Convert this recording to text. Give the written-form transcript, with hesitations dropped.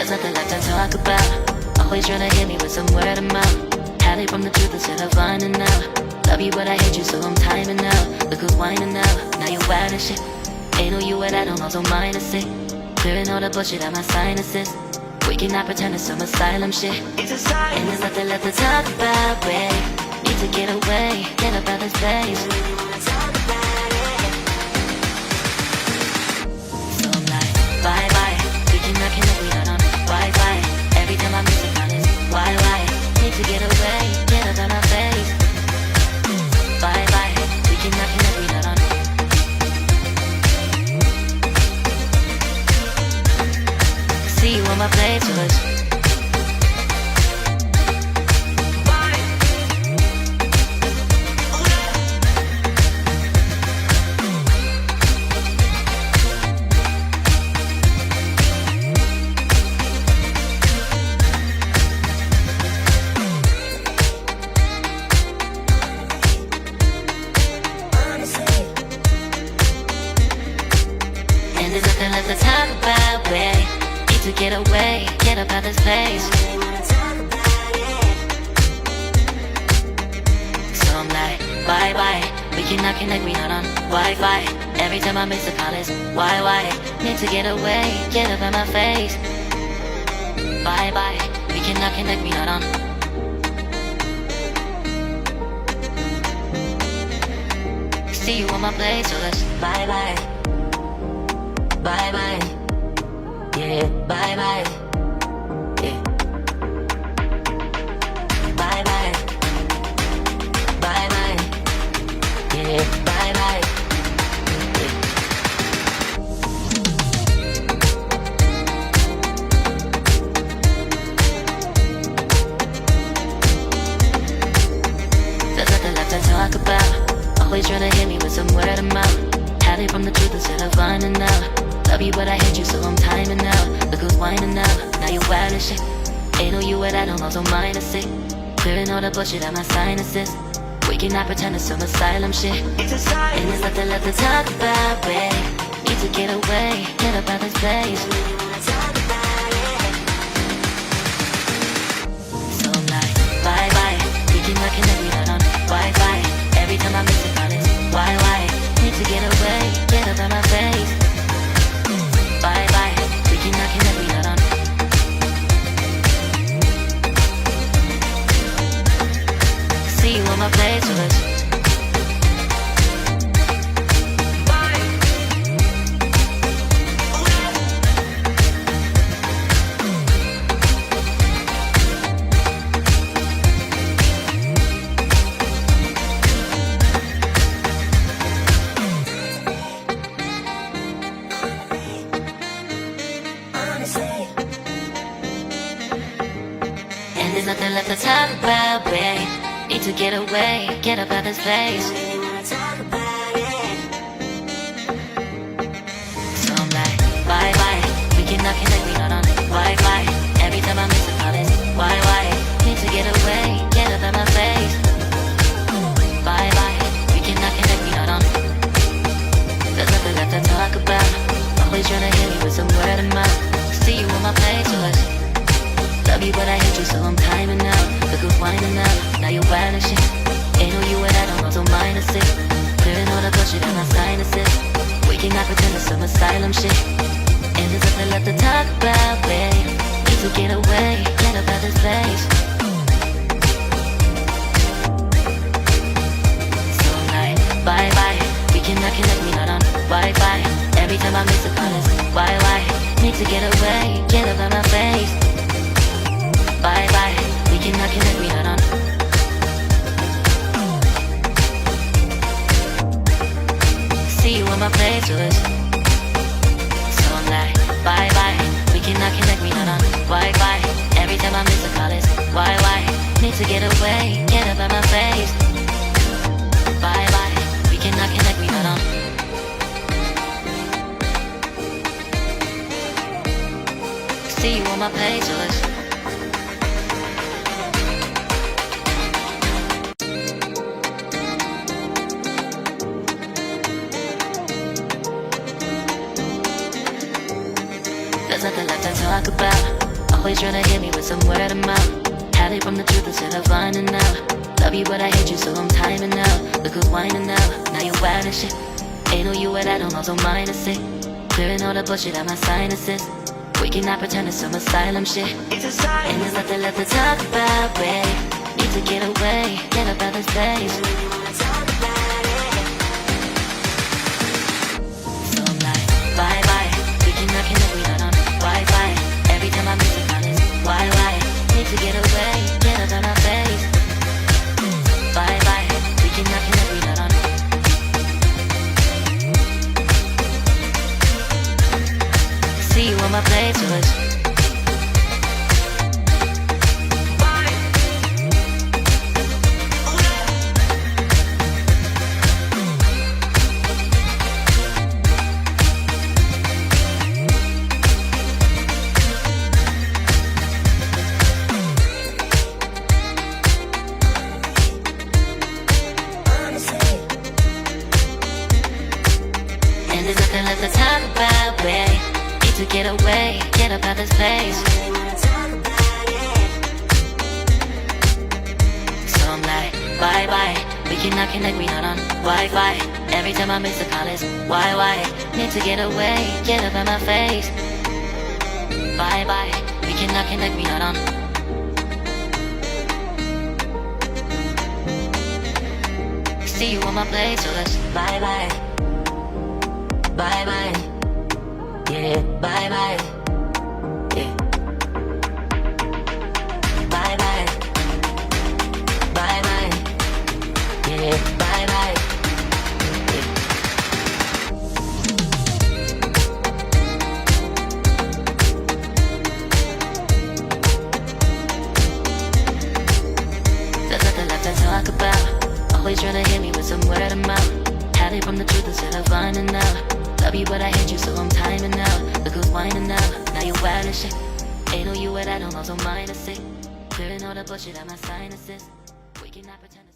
There's nothing left to talk about. Always trying to hit me with some word of mouth. Hide it from the truth instead of finding out. Love you but I hate you so I'm timing out. Look who's whining out, now you wild and shit. Ain't no you at all, also minus it. Clearing all the bullshit out my sinuses. We cannot pretend it's some asylum shit. And there's nothing left to talk about, babe. Need to get away, get up out this place. So I'm like, bye bye. We cannot connect, we not on Wi-Fi. Every time I miss it, on this why? Need to get away, get up out my face. Bye bye. We cannot connect, we not on. See you on my playlist. And there's nothing left to talk about, babe. To get away, get up out this place. So I'm like, bye bye. We cannot connect, we not on Wi-Fi. Every time I miss a call it's why? Need to get away, get up out my face. Bye bye. We cannot connect, we not on. See you on my place, so let's bye bye. Bye bye. Yeah, bye bye. Yeah. Bye bye. Bye bye. Yeah, bye bye. Yeah. There's nothing left to talk about. Always trying to hit me with some word of mouth. Hide it from the truth instead of finding out. Love you but I hate you so I'm timing out. Look who's whining out, now you wild and shit. Ain't no you at all, also minus it. Clearing all the bullshit out my sinuses. We cannot pretend it's some asylum shit. And there's nothing left to talk about, babe. Need to get away, get up out this place. So I'm like, bye bye. We cannot connect, we not on Wi-Fi. Every time I miss it, on it's why? Need to get away, get up out my face. Bye bye, we cannot connect, we not on. See you on my playlist. And there's nothing left to talk about, babe. Need to get away, get up out this place. So I'm like, bye bye. We cannot connect, we not on Wi-Fi. Every time I miss a call it's why? Need to get away, get up out my face. Bye bye. We cannot connect, we not on. There's nothing left to talk about. Always trying to hit me with some word of mouth. See you on my playlist. Love you but I hate you so I'm timing out. Look who's whining out, now you wild and shit. Ain't no you at all, also minus it. Clearing all the bullshit out my sinuses. We cannot pretend it's some asylum shit. And there's nothing left to talk about, babe. Need to get away, get up out this place. So I'm like, bye bye. We cannot connect, we not on Wi-Fi. Every time I miss a call it's why? Need to get away, get up out my face. Bye bye, we cannot connect, we not on. See you on my playlist. So I'm like, bye bye, we cannot connect, we not on Wi-Fi. Every time I miss a call it's why? Need to get away, get up out my face. Bye bye, we cannot connect, we not on. See you on my playlist. There's nothing left to talk about. Always tryna hit me with some word of mouth. Hide it from the truth instead of finding out. Love you but I hate you so I'm timing out. Look who's whining now, now you wild and shit. Ain't no you at I don't also minus it. Clearing all the bullshit out my sinuses. We cannot pretend it's some asylum shit. It's a sign. And there's nothing left to talk about, babe. Need to get away, get up out this place. So I'm like, bye bye. We cannot connect, we not on Wi-Fi. Every time I miss a call it's why? Need to get away, get up out my face. Bye bye. We cannot connect, we not on. See you on my playlist. And there's nothing left to talk about, babe. Need to get away, get up out this place. So I'm like, bye bye. We cannot connect, we not on Wi-Fi. Every time I miss a call it's why? Need to get away, get up out my face. Bye bye. We cannot connect, we not on. See you on my place, so let's bye bye. Bye bye. Yeah, bye bye. Yeah. Bye bye. Bye bye. Yeah, bye bye. Yeah. There's nothing left to talk about. Always tryna hit me with some word of mouth. Hide it from the truth instead of finding out. Love you but I hate you so I'm timing out. Look who's whining now, now you wild and shit. Ain't no you at I don't also minus it. Clearing all the bullshit out my sinuses. We cannot pretend